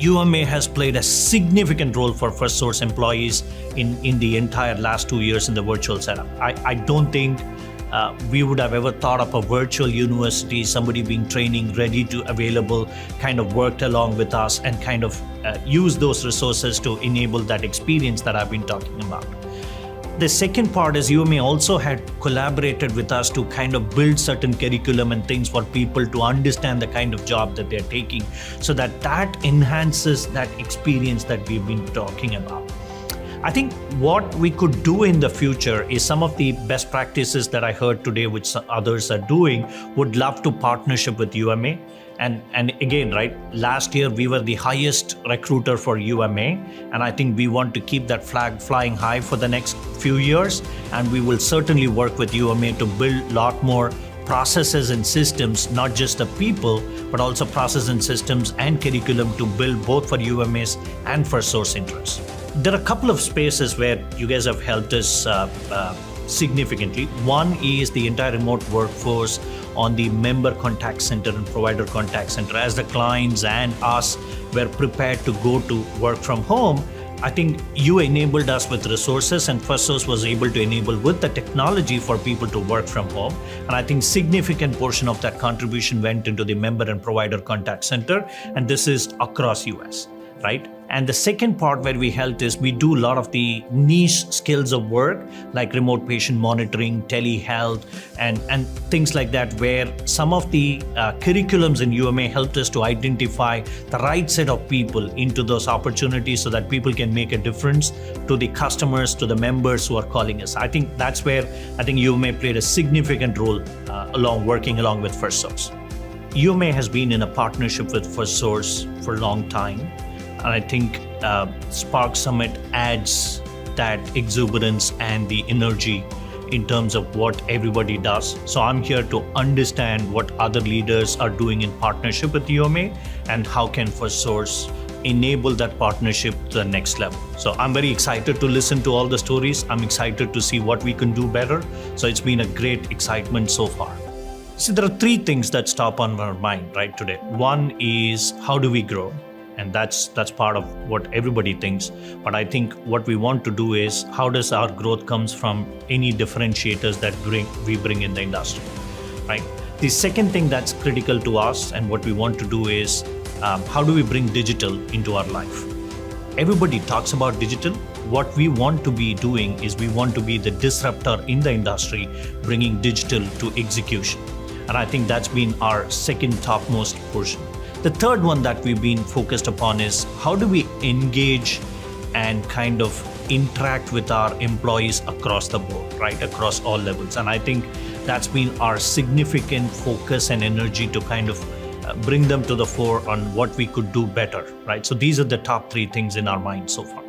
UMA has played a significant role for FirstSource employees in the entire last 2 years in the virtual setup. I don't think we would have ever thought of a virtual university, somebody being training, ready to available, kind of worked along with us and kind of use those resources to enable that experience that I've been talking about. The second part is UMA also had collaborated with us to kind of build certain curriculum and things for people to understand the kind of job that they're taking, so that enhances that experience that we've been talking about. I think what we could do in the future is some of the best practices that I heard today, which others are doing, would love to partnership with UMA. And again, right, last year we were the highest recruiter for UMA, and I think we want to keep that flag flying high for the next few years, and we will certainly work with UMA to build a lot more processes and systems, not just the people, but also process and systems and curriculum to build both for UMA's and FirstSource interests. There are a couple of spaces where you guys have helped us significantly. One is the entire remote workforce on the member contact center and provider contact center. As the clients and us were prepared to go to work from home, I think you enabled us with resources, and FirstSource was able to enable with the technology for people to work from home. And I think significant portion of that contribution went into the member and provider contact center, and this is across US, right? And the second part where we helped is we do a lot of the niche skills of work, like remote patient monitoring, telehealth, and things like that, where some of the curriculums in UMA helped us to identify the right set of people into those opportunities so that people can make a difference to the customers, to the members who are calling us. I think that's where I think UMA played a significant role working along with FirstSource. UMA has been in a partnership with FirstSource for a long time. And I think Spark Summit adds that exuberance and the energy in terms of what everybody does. So I'm here to understand what other leaders are doing in partnership with UMA and how can FirstSource enable that partnership to the next level. So I'm very excited to listen to all the stories. I'm excited to see what we can do better. So it's been a great excitement so far. So there are three things that stop on our mind right today. One is, how do we grow? And that's part of what everybody thinks. But I think what we want to do is, how does our growth comes from any differentiators that we bring in the industry, right? The second thing that's critical to us and what we want to do is, how do we bring digital into our life? Everybody talks about digital. What we want to be doing is we want to be the disruptor in the industry, bringing digital to execution. And I think that's been our second topmost portion. The third one that we've been focused upon is, how do we engage and kind of interact with our employees across the board, right? Across all levels. And I think that's been our significant focus and energy to kind of bring them to the fore on what we could do better, right? So these are the top three things in our mind so far.